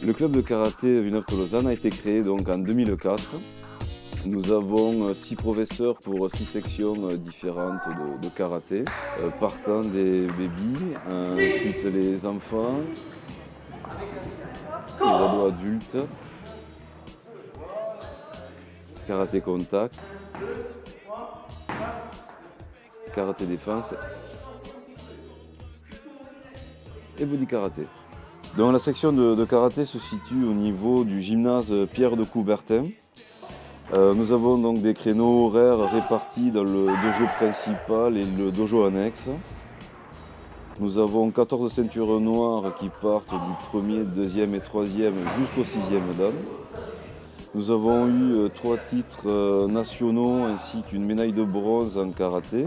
Le club de karaté Villeneuve-Tolosane a été créé donc en 2004. Nous avons 6 professeurs pour 6 sections différentes de karaté, partant des bébés, ensuite les enfants, les ados adultes, karaté contact, karaté défense et body karaté. Donc la section de karaté se situe au niveau du gymnase Pierre de Coubertin. Nous avons donc des créneaux horaires répartis dans le dojo principal et le dojo annexe. Nous avons 14 ceintures noires qui partent du 1er, 2e et 3e jusqu'au 6e dan. Nous avons eu 3 titres nationaux ainsi qu'une médaille de bronze en karaté,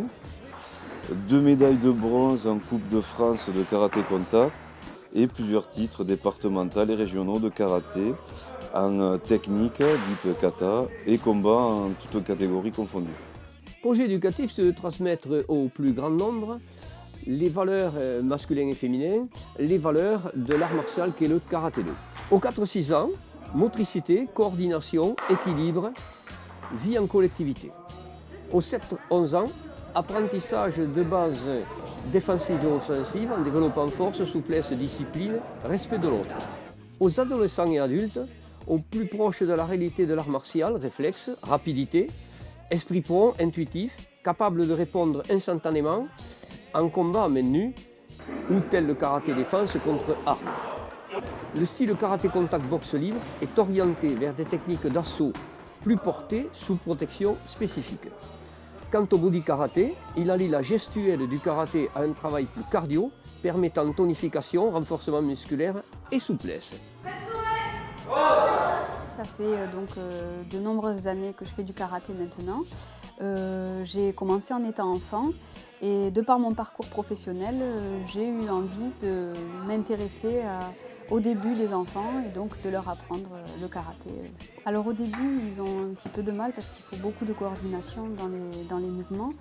2 médailles de bronze en Coupe de France de karaté contact et plusieurs titres départementaux et régionaux de karaté en technique, dite kata, et combat en toutes catégories confondues. Le projet éducatif, c'est de transmettre au plus grand nombre les valeurs masculines et féminines, les valeurs de l'art martial qu'est le karaté-do. Aux 4-6 ans, motricité, coordination, équilibre, vie en collectivité. Aux 7-11 ans, apprentissage de base défensive et offensive en développant force, souplesse, discipline, respect de l'autre. Aux adolescents et adultes, au plus proche de la réalité de l'art martial, réflexe, rapidité, esprit prompt, intuitif, capable de répondre instantanément, en combat à main nue, ou tel le karaté défense contre armes. Le style karaté contact boxe libre est orienté vers des techniques d'assaut plus portées sous protection spécifique. Quant au body karaté, il allie la gestuelle du karaté à un travail plus cardio, permettant tonification, renforcement musculaire et souplesse. Ça fait donc de nombreuses années que je fais du karaté maintenant. J'ai commencé en étant enfant et de par mon parcours professionnel, j'ai eu envie de m'intéresser au début des enfants et donc de leur apprendre le karaté. Alors au début, ils ont un petit peu de mal parce qu'il faut beaucoup de coordination dans les mouvements.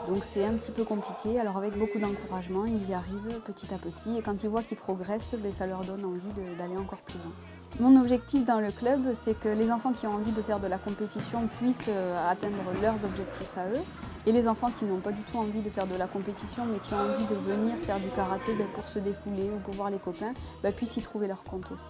Donc c'est un petit peu compliqué, alors avec beaucoup d'encouragement, ils y arrivent petit à petit et quand ils voient qu'ils progressent, ça leur donne envie d'aller encore plus loin. Mon objectif dans le club, c'est que les enfants qui ont envie de faire de la compétition puissent atteindre leurs objectifs à eux et les enfants qui n'ont pas du tout envie de faire de la compétition mais qui ont envie de venir faire du karaté pour se défouler ou pour voir les copains, puissent y trouver leur compte aussi.